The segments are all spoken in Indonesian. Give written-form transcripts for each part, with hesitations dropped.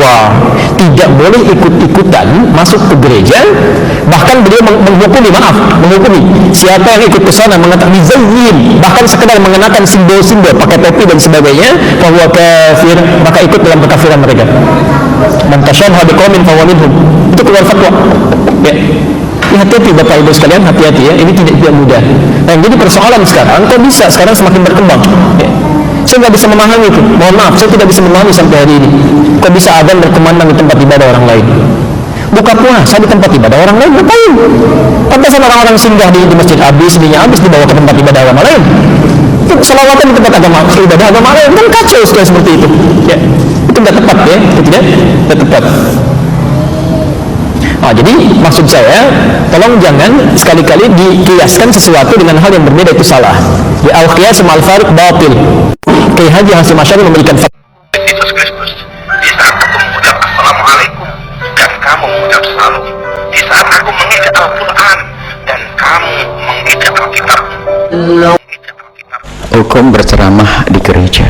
fatwa tidak boleh ikut-ikutan masuk ke gereja. Bahkan beliau menghukumi siapa yang ikut ke sana mengatakan mizayyin, bahkan sekedar mengenakan simbol-simbol pakai topi dan sebagainya, bahwa kafir, maka ikut dalam kekafiran mereka. Man tashabbaha biqaumin fahuwa minhum, itu keluar fatwa. Ya, hati-hati Bapak Ibu sekalian, hati-hati ya, ini tidak mudah. Nah, jadi persoalan sekarang, kok bisa sekarang semakin berkembang? Ya. Saya nggak bisa memahami itu, mohon maaf, saya tidak bisa memahami sampai hari ini. Kok bisa adzan berkumandang di tempat ibadah orang lain? Buka puasa di tempat ibadah orang lain, ngapain? Pantasan orang-orang singgah di masjid habis dibawa ke tempat ibadah agama lain. Itu selawatan di tempat ibadah agama lain, kan kacau sekali seperti itu. Ya, itu nggak tepat ya, itu tidak tepat. Nah, jadi maksud saya, tolong jangan sekali-kali dikiaskan sesuatu dengan hal yang berbeda, itu salah. Di al-qiyas ma'al fariq batil. Kiai Haji Hasyim Asy'ari memberikan fatwa. Yesus Kristus, di saat aku mengucap assalamualaikum dan kamu mengucap salam, di saat aku mengejak Al-Quran dan kamu mengejak Alkitab. Hukum berceramah di gereja,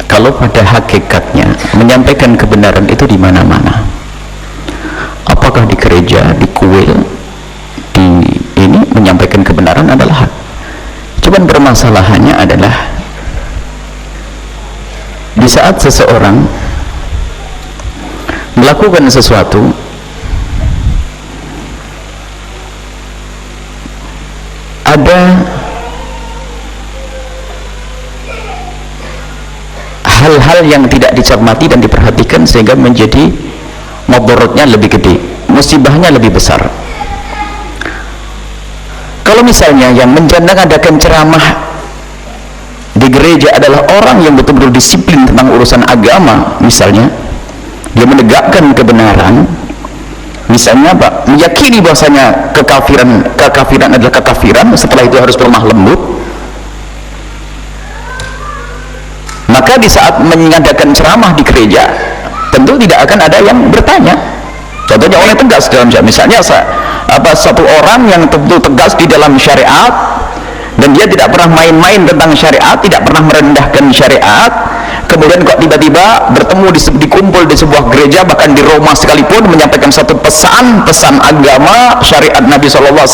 kalau pada hakikatnya menyampaikan kebenaran itu di mana-mana, apakah di gereja, di kuil, di ini, menyampaikan kebenaran adalah hak. Cuman permasalahannya adalah di saat seseorang melakukan sesuatu ada hal-hal yang tidak dicermati dan diperhatikan sehingga menjadi mudaratnya lebih gede, musibahnya lebih besar. Kalau misalnya yang menjandang-adakan ceramah di gereja adalah orang yang betul-betul disiplin tentang urusan agama, misalnya dia menegakkan kebenaran, misalnya apa, meyakini bahwasanya kekafiran adalah kekafiran, setelah itu harus lemah lembut, maka di saat mengadakan ceramah di gereja tentu tidak akan ada yang bertanya. Contohnya orang tegas dalam syariat, misalnya satu orang yang tentu tegas di dalam syariat dan dia tidak pernah main-main tentang syariat, tidak pernah merendahkan syariat, kemudian kok tiba-tiba bertemu dikumpul di sebuah gereja, bahkan di Roma sekalipun, menyampaikan satu pesan agama syariat Nabi SAW,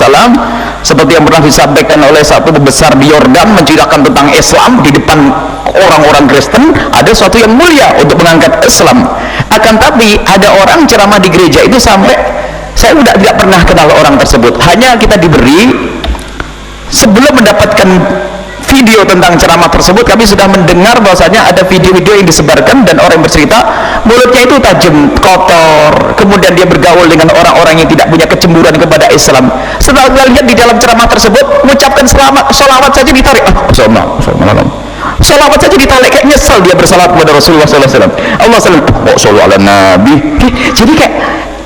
seperti yang pernah disampaikan oleh satu pembesar di Yordan, menceritakan tentang Islam di depan orang-orang Kristen, ada sesuatu yang mulia untuk mengangkat Islam. Akan tapi ada orang ceramah di gereja itu sampai saya tidak pernah kenal orang tersebut, hanya kita diberi, sebelum mendapatkan video tentang ceramah tersebut, kami sudah mendengar bahwasanya ada video-video yang disebarkan dan orang yang bercerita mulutnya itu tajam, kotor, kemudian dia bergaul dengan orang-orang yang tidak punya kecemburuan kepada Islam. Setelah lihat di dalam ceramah tersebut, mengucapkan salawat saja ditarik, salawat saja ditarik, kayak nyesel dia bersalawat kepada Rasulullah SAW. Allah SAW, sallallahu ala Nabi. Jadi kayak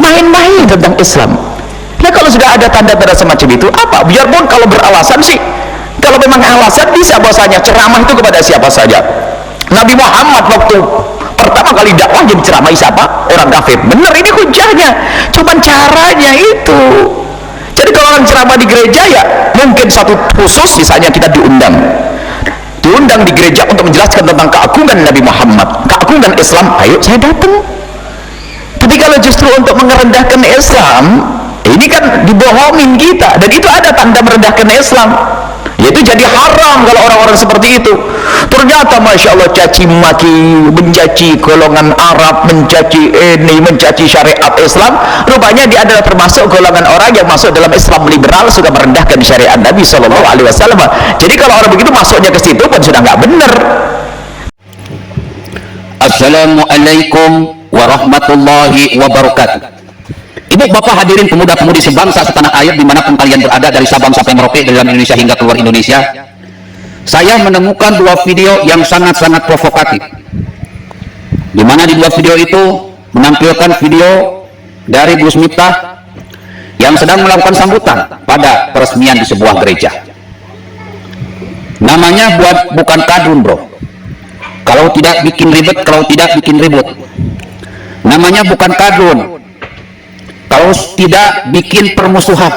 main-main tentang Islam. Nah, kalau sudah ada tanda-tanda semacam itu, apa? Biarpun kalau beralasan sih, kalau memang alasan bisa bahwasanya ceramah itu kepada siapa saja. Nabi Muhammad waktu pertama kali dakwah jadi ceramah siapa? Orang kafir. Benar, ini hujahnya. Cuman caranya itu. Jadi kalau orang ceramah di gereja, ya mungkin satu khusus, misalnya kita diundang di gereja untuk menjelaskan tentang keagungan Nabi Muhammad, keagungan Islam, ayo saya datang. Tapi kalau justru untuk merendahkan Islam, ini kan dibohongin kita, dan itu ada tanda merendahkan Islam, yaitu jadi haram kalau orang-orang seperti itu. Ternyata Masya Allah caci maki, mencaci golongan Arab, mencaci syariat Islam, rupanya dia adalah termasuk golongan orang yang masuk dalam Islam liberal, sudah merendahkan syariat Nabi SAW. Jadi kalau orang begitu masuknya ke situ pun sudah nggak benar. Assalamualaikum warahmatullahi wabarakatuh. Ibu bapak hadirin pemuda-pemudi sebangsa setanah air dimanapun kalian berada, dari Sabang sampai Merauke, dari dalam Indonesia hingga keluar Indonesia, saya menemukan dua video yang sangat-sangat provokatif, di mana di dua video itu menampilkan video dari Gus Miftah yang sedang melakukan sambutan pada peresmian di sebuah gereja. Namanya bukan kadrun, bro. Kalau tidak bikin ribut, namanya bukan kadrun. Kalau tidak bikin permusuhan.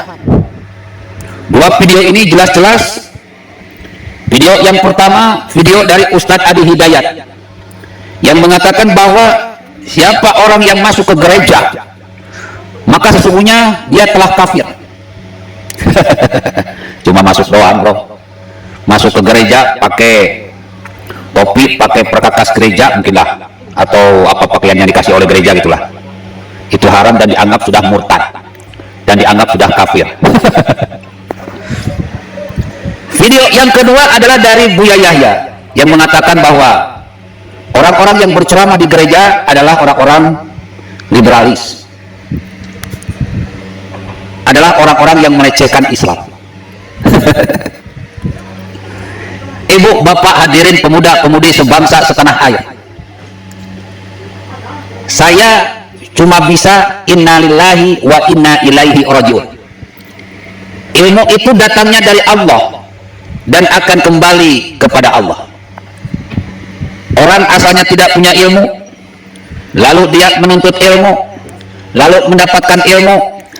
Dua video ini jelas-jelas. Video yang pertama, video dari Ustadz Adi Hidayat yang mengatakan bahwa siapa orang yang masuk ke gereja maka sesungguhnya dia telah kafir. Cuma masuk doang bro, masuk ke gereja pakai topi, pakai perkakas gereja mungkinlah, atau apa pakaian yang dikasih oleh gereja gitulah, itu haram dan dianggap sudah murtad dan dianggap sudah kafir. Video yang kedua adalah dari Buya Yahya yang mengatakan bahwa orang-orang yang berceramah di gereja adalah orang-orang liberalis, adalah orang-orang yang melecehkan Islam. Ibu, bapak, hadirin pemuda-pemudi sebangsa setanah air, saya cuma bisa innalillahi wa inna ilaihi rajiun. Ilmu itu datangnya dari Allah dan akan kembali kepada Allah. Orang asalnya tidak punya ilmu, lalu dia menuntut ilmu, lalu mendapatkan ilmu,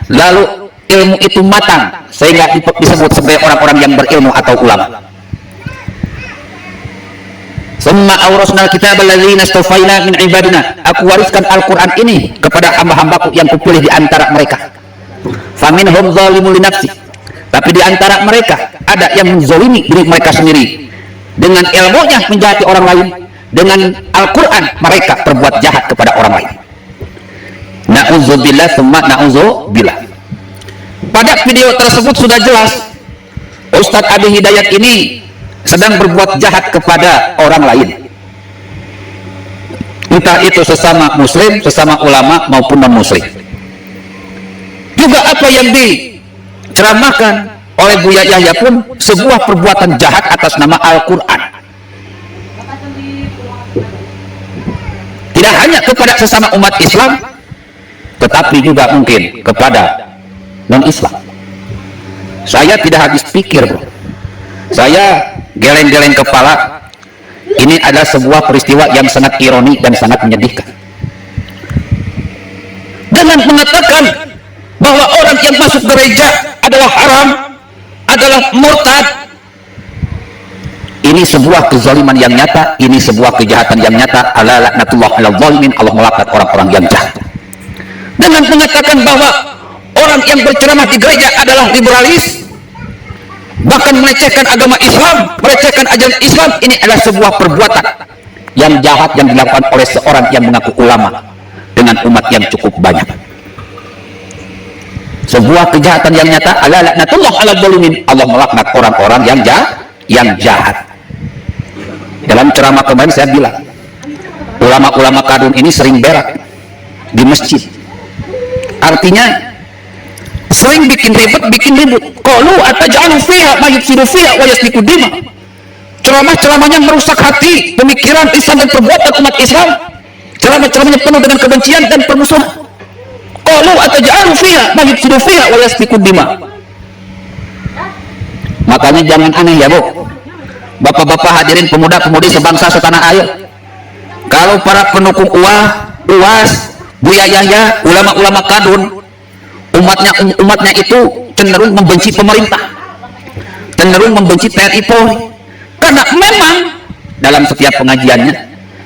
lalu ilmu itu matang sehingga disebut sebagai orang-orang yang berilmu atau ulama. Summa awrasnal kitab alladzina istafaina min ibadina, aku wariskan Al-Quran ini kepada hamba-hambaku yang kupilih di antara mereka. Faminhum zalimun li nafsi, tapi di antara mereka ada yang menzalimi diri mereka sendiri dengan ilmunya menjahati orang lain. Dengan Al-Quran mereka berbuat jahat kepada orang lain. Na'udzubillah summa na'udzubillah. Pada video tersebut sudah jelas Ustadz Abi Hidayat ini sedang berbuat jahat kepada orang lain, entah itu sesama muslim, sesama ulama maupun non muslim. Juga apa yang diceramahkan oleh Buya Yahya pun sebuah perbuatan jahat atas nama Al-Quran. Tidak hanya kepada sesama umat Islam, tetapi juga mungkin kepada non-Islam. Saya tidak habis pikir bro, saya geleng-geleng kepala. Ini adalah sebuah peristiwa yang sangat ironi dan sangat menyedihkan. Dengan mengatakan bahwa orang yang masuk gereja adalah haram, adalah murtad, ini sebuah kezaliman yang nyata, ini sebuah kejahatan yang nyata. Ala laknatullah ala zalimin, Allah melaknat orang-orang yang jahat. Dengan mengatakan bahwa orang yang berceramah di gereja adalah liberalis, bahkan melecehkan agama Islam, melecehkan ajaran Islam, ini adalah sebuah perbuatan yang jahat yang dilakukan oleh seorang yang mengaku ulama dengan umat yang cukup banyak. Sebuah kejahatan yang nyata. Ala laknatullah ala zalimin, Allah melaknat orang-orang yang jahat. Dalam ceramah kemarin saya bilang, ulama-ulama kadun ini sering berak di masjid. Artinya sering bikin ribut. Qalu ataj'alu fiha ma yufsidu fiha wa yasfiku dima. Ceramah-ceramahnya merusak hati, pemikiran, lisan dan perbuatan umat Islam. Ceramah-ceramahnya penuh dengan kebencian dan permusuhan. Qalu ataj'alu fiha ma yufsidu fiha wa yasfiku dima. Makanya jangan aneh ya bu, bapak-bapak, hadirin pemuda-pemudi sebangsa setanah air. Kalau para pendukung UAS, Buya Yahya, ulama-ulama kadun, umatnya itu cenderung membenci pemerintah, cenderung membenci TNI Polri, karena memang dalam setiap pengajiannya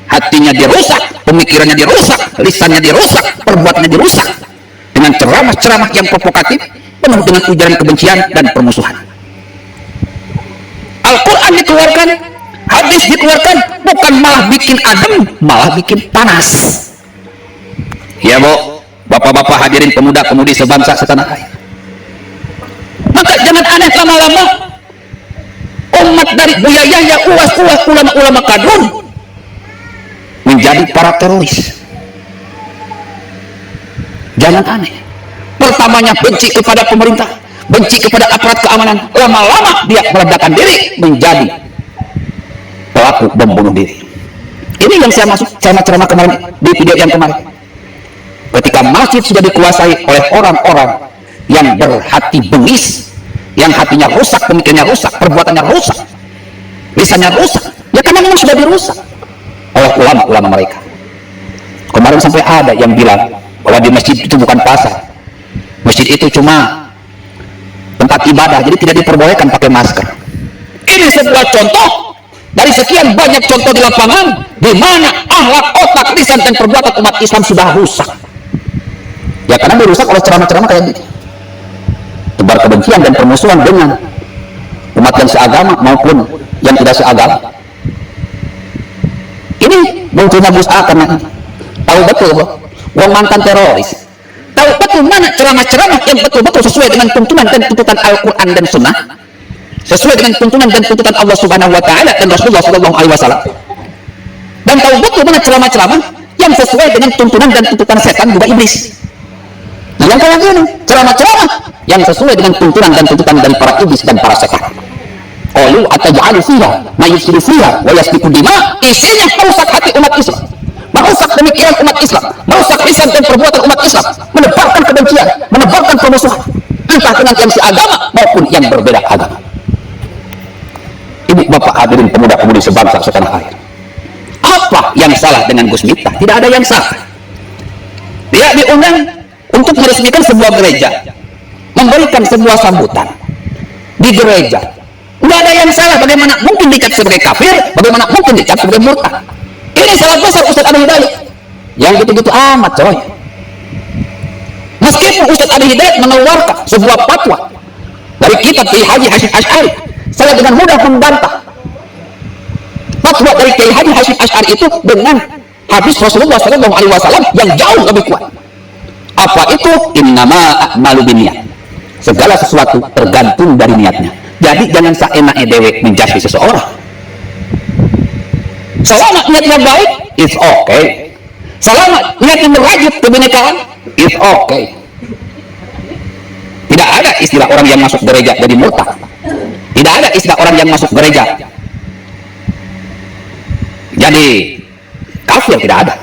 hatinya dirusak, pemikirannya dirusak, lisannya dirusak, perbuatannya dirusak dengan ceramah-ceramah yang provokatif penuh dengan ujaran kebencian dan permusuhan. Al-Quran dikeluarkan, hadis dikeluarkan, bukan malah bikin adem, malah bikin panas. Ya bu, bapak-bapak, hadirin pemuda-pemudi sebangsa setanah air, maka jangan aneh lama-lama umat dari Buya Yahya, UAS, ulama-ulama kadun menjadi para teroris. Jangan aneh. Pertamanya benci kepada pemerintah, benci kepada aparat keamanan, lama-lama dia meledakkan diri menjadi pelaku bom bunuh diri. Ini yang saya ceramah kemarin di video yang kemarin. Ketika masjid sudah dikuasai oleh orang-orang yang berhati bengis, yang hatinya rusak, pemikirannya rusak, perbuatannya rusak, lisannya rusak, ya karena memang sudah dirusak oleh ulama-ulama mereka. Kemarin sampai ada yang bilang bahwa di masjid itu bukan pasar, masjid itu cuma tempat ibadah, jadi tidak diperbolehkan pakai masker. Ini sebuah contoh dari sekian banyak contoh di lapangan di mana akhlak, otak, lisan dan perbuatan umat Islam sudah rusak. Ya karena dirusak oleh ceramah-ceramah kayak gitu, tebar kebencian dan permusuhan dengan umat yang seagama maupun yang tidak seagama. Ini munculnya Gus A karena tahu betul bahwa mantan teroris, tahu betul mana ceramah-ceramah yang betul-betul sesuai dengan tuntunan dan tuntutan Al-Quran dan Sunnah, sesuai dengan tuntunan dan tuntutan Allah Subhanahu Wa Taala dan Rasulullah Sallallahu Alaihi Wasallam, dan tahu betul mana ceramah-ceramah yang sesuai dengan tuntunan dan tuntutan setan juga iblis. Nah, yang kayak gini ceramah-ceramah yang sesuai dengan tuntunan dan tuntutan dari para iblis dan para setan. Qalu ataj'alu fiha ma yufsidu fiha wa yasfiku dima, isinya merusak hati umat Islam, merusak pemikiran umat Islam, merusak lisan dan perbuatan umat Islam, menebarkan kebencian, menebarkan permusuhan, entah dengan yang seagama maupun yang berbeda agama. Ibu bapak hadirin pemuda-pemudi sebangsa setanah air, apa yang salah dengan Gus Miftah? Tidak ada yang salah. Dia diundang untuk meresmikan sebuah gereja, memberikan sebuah sambutan di gereja. Tidak ada yang salah. Bagaimana mungkin dicap sebagai kafir, bagaimana mungkin dicap sebagai murtad? Ini salah besar Ustaz Adi Hidayat. Yang gitu-gitu amat coy. Meskipun Ustaz Adi Hidayat mengeluarkan sebuah fatwa dari kitab Kiai Haji Hasyim Asy'ari, saya dengan mudah membantah fatwa dari Kiai Haji Hasyim Asy'ari itu dengan hadis Rasulullah Sallallahu Alaihi Wasallam yang jauh lebih kuat. Apa itu? Innama a'malu binniyat. Segala sesuatu tergantung dari niatnya. Jadi jangan seenaknya dewe menjudge seseorang. Selama niatnya baik, it's okay. Selama niatnya merajut kebinekaan, it's okay. Tidak ada istilah orang yang masuk gereja jadi murtad. Tidak ada istilah orang yang masuk gereja jadi kafir, tidak ada.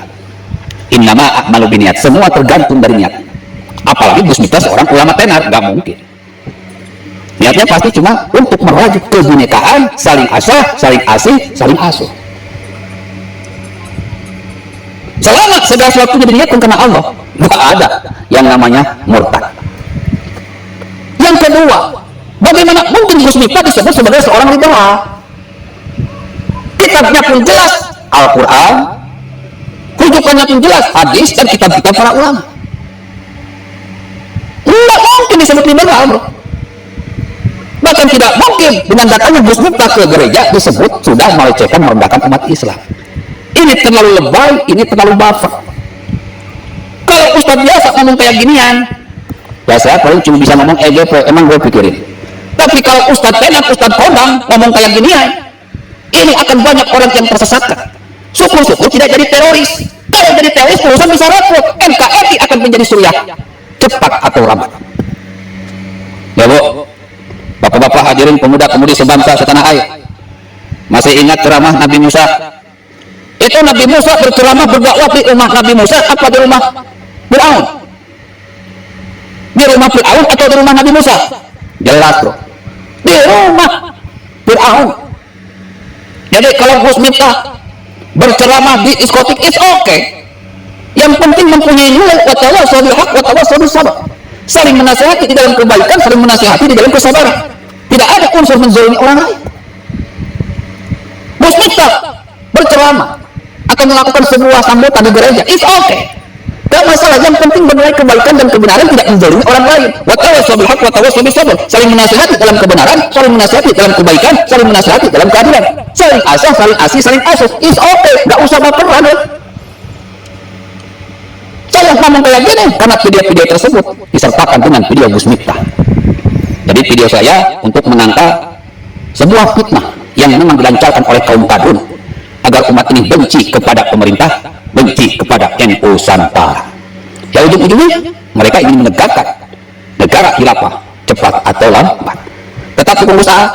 Innama a'malu binniyat. Semua tergantung dari niat. Apalagi Gus Miftah seorang ulama tenar, gak mungkin. Niatnya pasti cuma untuk merajut kebinekaan, saling asah, saling asih, saling asuh. Selama segala sesuatu diniatkan karena Allah, nggak ada yang namanya murtad. Yang kedua, bagaimana mungkin Gus Miftah disebut sebagai seorang liberal? Kitabnya pun jelas Al-Quran, rujukannya pun jelas hadis dan kitab-kitab para ulama. Nggak mungkin disebut liberal, bro. Bahkan tidak mungkin dengan datangnya Gus Miftah ke gereja disebut sudah melecehkan, merendahkan umat Islam. Ini terlalu lebay, ini terlalu baper. Kalau ustadz biasa ngomong kayak ginian, ya saya paling cuma bisa ngomong EGP, emang gue pikirin. Tapi kalau ustadz tenar, ustadz kodang ngomong kayak ginian, ini akan banyak orang yang tersesatkan. Syukur-syukur tidak jadi teroris. Kalau jadi teroris, urusan bisa repot. NKRI akan menjadi suriah cepat atau lambat. Ya bu, bapak-bapak hadirin pemuda-pemudi sebangsa setanah air, masih ingat ceramah Nabi Musa? Itu Nabi Musa berceramah berdakwah di rumah Nabi Musa apa di rumah Fir'aun? Di rumah Fir'aun atau di rumah Nabi Musa? Jelas bro, di rumah Fir'aun. Jadi kalau Gus Miftah berceramah di diskotik, it's okay. Yang penting mempunyai nilai watawasau bil haq watawasau bis sabr. Saling menasihati di dalam kebaikan, saling menasihati di dalam kesabaran. Tidak ada unsur menzalimi orang lain. Gus Miftah berceramah akan melakukan sebuah sambutan di gereja, it's okay. Tidak masalah, yang penting bernilai kebaikan dan kebenaran, tidak menzalimi orang lain. Watawasau bil haq watawasau bis sabr. Saling menasihati dalam kebenaran, saling menasihati dalam kebaikan, saling menasihati dalam keadilan. Saling asah, saling asih, saling asuh, it's okay. Tidak usah baperan. Saya ngomong kayak gini karena video-video tersebut disertakan dengan video Gus Miftah. Jadi video saya untuk menangkal sebuah fitnah yang memang dilancarkan oleh kaum kadrun agar umat ini benci kepada pemerintah, benci kepada NU Nusantara. Ya ujung-ujungnya mereka ingin menegakkan negara khilafah cepat atau lambat. Tetap dukung usaha,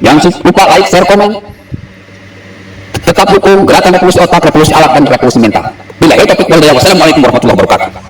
jangan lupa like, share, komen. Tetap dukung gerakan revolusi otak, revolusi alat, dan revolusi mental. Bila itu, wassalamualaikum warahmatullahi wabarakatuh.